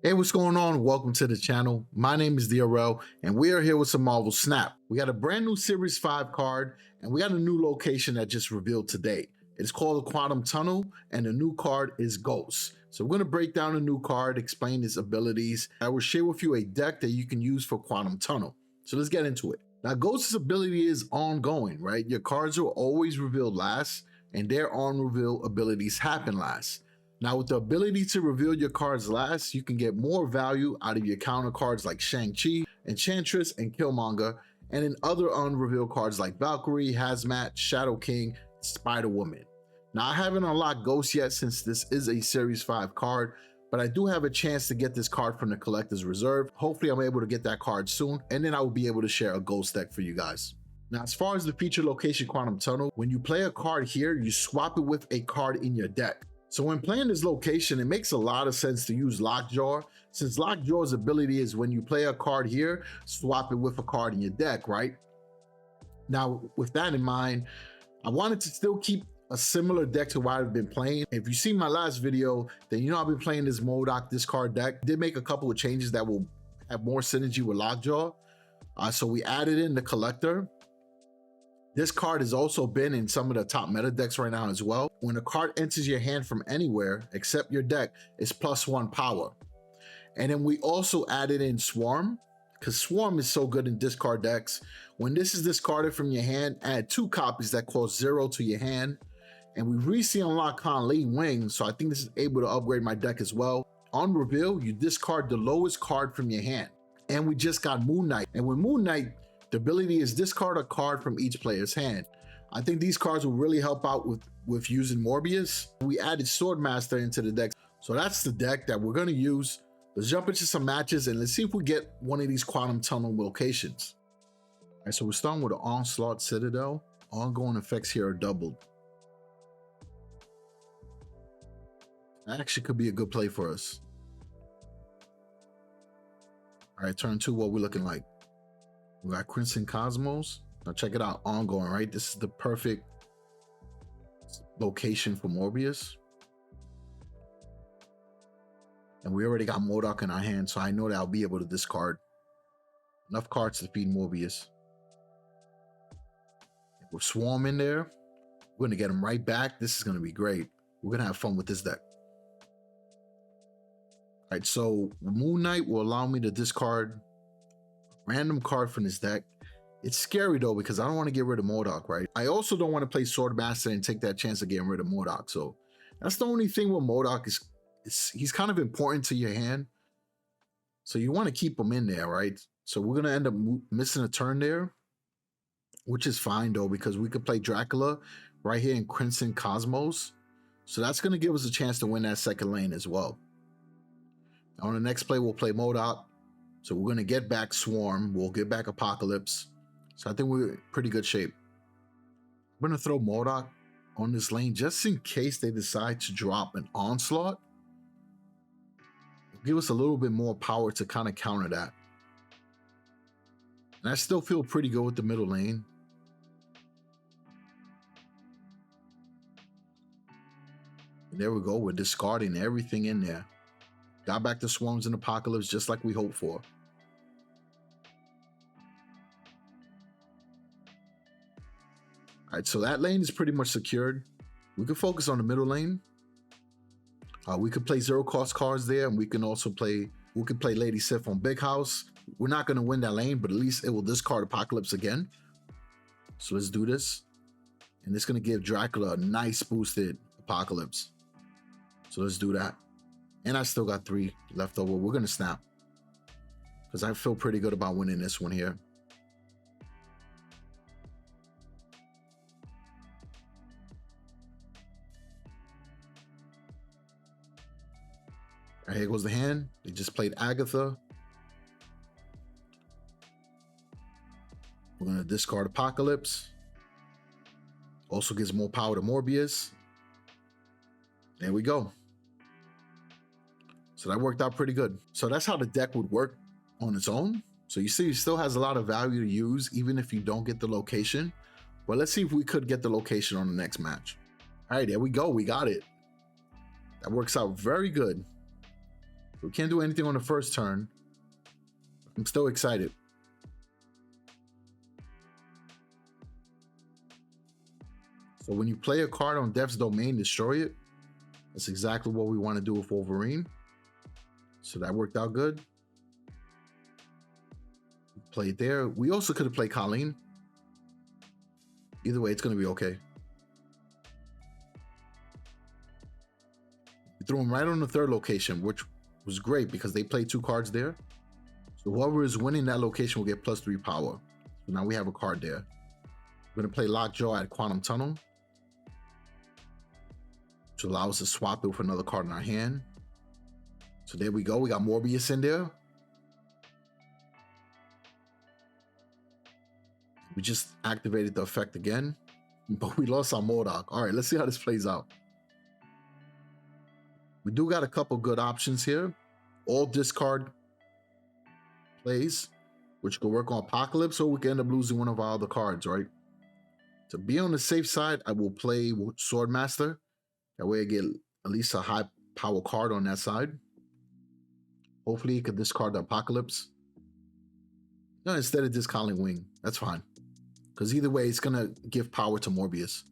Hey, what's going on? Welcome to the channel. My name is DRL, and we are here with some Marvel Snap. We got a brand new Series 5 card, and we got a new location that just revealed today. It's called the Quantum Tunnel, and the new card is Ghost. So we're going to break down the new card, explain its abilities. I will share with you a deck that you can use for Quantum Tunnel. So let's get into it. Now, Ghost's ability is ongoing, right? Your cards are always revealed last, and their on-reveal abilities happen last. Now, with the ability to reveal your cards last, you can get more value out of your counter cards like Shang-Chi, Enchantress, and Killmonger, and in other unrevealed cards like Valkyrie, Hazmat, Shadow King, Spider-Woman. Now, I haven't unlocked Ghost yet since this is a Series 5 card, but I do have a chance to get this card from the Collector's Reserve. Hopefully, I'm able to get that card soon, and then I will be able to share a Ghost deck for you guys. Now, as far as the feature location Quantum Tunnel, when you play a card here, you swap it with a card in your deck. So when playing this location, it makes a lot of sense to use Lockjaw, since Lockjaw's ability is when you play a card here, swap it with a card in your deck, right? Now, with that in mind, I wanted to still keep a similar deck to what I've been playing. If you see my last video, then you know I've been playing this Modok discard deck. I did make a couple of changes that will have more synergy with Lockjaw. So we added in the Collector. This card has also been in some of the top meta decks right now as well. When a card enters your hand from anywhere except your deck, it's +1 power. And then we also added in Swarm, because Swarm is so good in discard decks. When this is discarded from your hand, add 2 copies that cost 0 to your hand. And we recently unlocked Khan Lee Wing, so I think this is able to upgrade my deck as well. On reveal, you discard the lowest card from your hand. And we just got Moon Knight. And with Moon Knight, the ability is discard a card from each player's hand. I think these cards will really help out with using Morbius. We added Swordmaster into the deck. So that's the deck that we're going to use. Let's jump into some matches and let's see if we get one of these Quantum Tunnel locations. All right, so we're starting with an Onslaught Citadel. Ongoing effects here are doubled. That actually could be a good play for us. All right, turn 2, what we're looking like. We got Crimson Cosmos. Now check it out, ongoing, right? This is the perfect location for Morbius. And we already got Modok in our hand, so I know that I'll be able to discard enough cards to feed Morbius. With Swarm in there, we're gonna get him right back. This is gonna be great. We're gonna have fun with this deck. All right, so Moon Knight will allow me to discard random card from this deck. It's scary though, because I don't want to get rid of Modok, right? I also don't want to play Swordmaster and take that chance of getting rid of Modok. So that's the only thing with Modok is he's kind of important to your hand. So you want to keep him in there, right? So we're going to end up missing a turn there, which is fine though, because we could play Dracula right here in Crimson Cosmos. So that's going to give us a chance to win that second lane as well. Now on the next play, we'll play Modok. So we're going to get back Swarm. We'll get back Apocalypse. So I think we're in pretty good shape. I'm going to throw Modok on this lane just in case they decide to drop an Onslaught. It'll give us a little bit more power to kind of counter that. And I still feel pretty good with the middle lane. And there we go. We're discarding everything in there. Got back the Swarms and Apocalypse just like we hoped for. All right, so that lane is pretty much secured. We can focus on the middle lane. We could play 0-cost cards there, and we can play Lady Sif on Big House. We're not going to win that lane, but at least it will discard Apocalypse again. So let's do this. And it's going to give Dracula a nice boosted Apocalypse. So let's do that. And I still got 3 left over. We're going to snap, because I feel pretty good about winning this one here. All right, here goes the hand. They just played Agatha. We're going to discard Apocalypse. Also gives more power to Morbius. There we go. So that worked out pretty good. So that's how the deck would work on its own. So you see, it still has a lot of value to use, even if you don't get the location. But let's see if we could get the location on the next match. All right, there we go. We got it. That works out very good. We can't do anything on the first turn. I'm still excited. So when you play a card on Death's Domain, destroy it. That's exactly what we want to do with Wolverine. So that worked out good. Play it there. We also could have played Colleen. Either way, it's going to be okay. We threw him right on the third location, which was great because they played 2 cards there. So whoever is winning that location will get +3 power. So now we have a card there. We're going to play Lockjaw at Quantum Tunnel, which allows us to swap it with another card in our hand. So there we go. We got Morbius in there. We just activated the effect again, but we lost our Modok. All right, let's see how this plays out. We do got a couple good options here. All discard plays, which could work on Apocalypse, or we can end up losing one of our other cards, right? To be on the safe side, I will play Swordmaster. That way I get at least a high power card on that side. Hopefully you could discard the Apocalypse. No, instead of discarding Wing. That's fine. Because either way, it's going to give power to Morbius.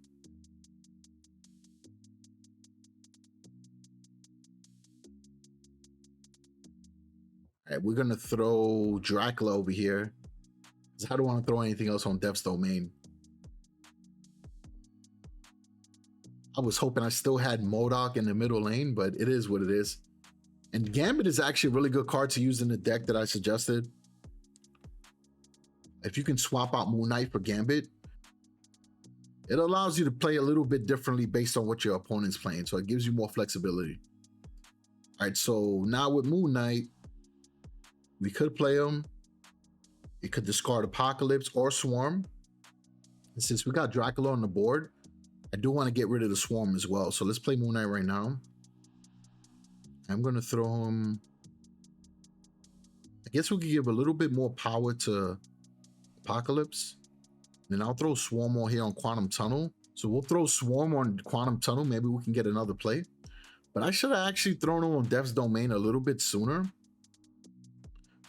All right, we're going to throw Dracula over here. I don't want to throw anything else on Death's Domain. I was hoping I still had Modok in the middle lane, but it is what it is. And Gambit is actually a really good card to use in the deck that I suggested. If you can swap out Moon Knight for Gambit, it allows you to play a little bit differently based on what your opponent's playing. So it gives you more flexibility. All right, so now with Moon Knight, we could play him. It could discard Apocalypse or Swarm. And since we got Dracula on the board, I do want to get rid of the Swarm as well. So let's play Moon Knight right now. I'm going to throw him. I guess we could give a little bit more power to Apocalypse. Then I'll throw Swarm on here on Quantum Tunnel. So we'll throw Swarm on Quantum Tunnel. Maybe we can get another play. But I should have actually thrown him on Death's Domain a little bit sooner.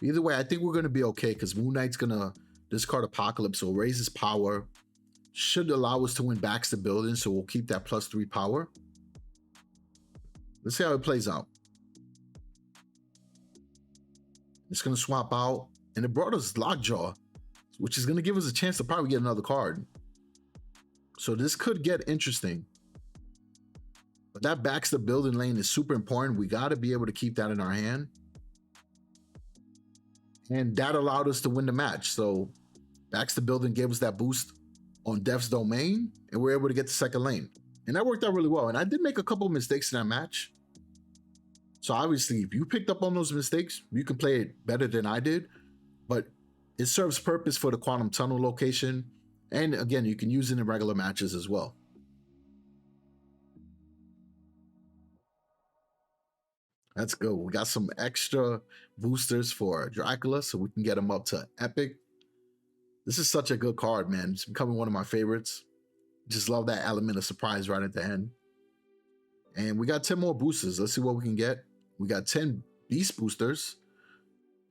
Either way, I think we're going to be okay because Moon Knight's going to discard Apocalypse. So raise his power. Should allow us to win backs the building. So we'll keep that +3 power. Let's see how it plays out. It's going to swap out. And it brought us Lockjaw, which is going to give us a chance to probably get another card. So this could get interesting. But that backs the building lane is super important. We got to be able to keep that in our hand. And that allowed us to win the match. So backs the building gave us that boost on Death's Domain, and we're able to get the second lane. And that worked out really well. And I did make a couple of mistakes in that match. So obviously, if you picked up on those mistakes, you can play it better than I did. But it serves purpose for the Quantum Tunnel location. And again, you can use it in regular matches as well. Let's go. We got some extra boosters for Dracula, so we can get him up to Epic. This is such a good card, man. It's becoming one of my favorites. Just love that element of surprise right at the end. And we got 10 more boosters. Let's see what we can get. We got 10 Beast boosters.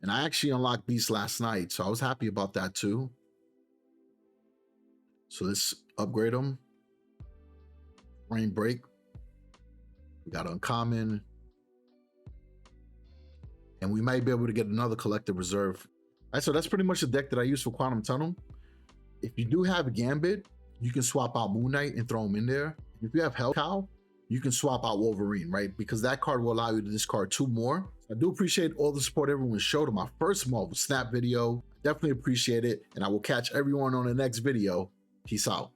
And I actually unlocked Beast last night, so I was happy about that too. So let's upgrade them. Rain Break. We got Uncommon. And we might be able to get another Collective Reserve. All right, so that's pretty much the deck that I use for Quantum Tunnel. If you do have Gambit, you can swap out Moon Knight and throw him in there. If you have Hell Cow, you can swap out Wolverine, right? Because that card will allow you to discard 2 more. I do appreciate all the support everyone showed on my first Marvel Snap video. Definitely appreciate it. And I will catch everyone on the next video. Peace out.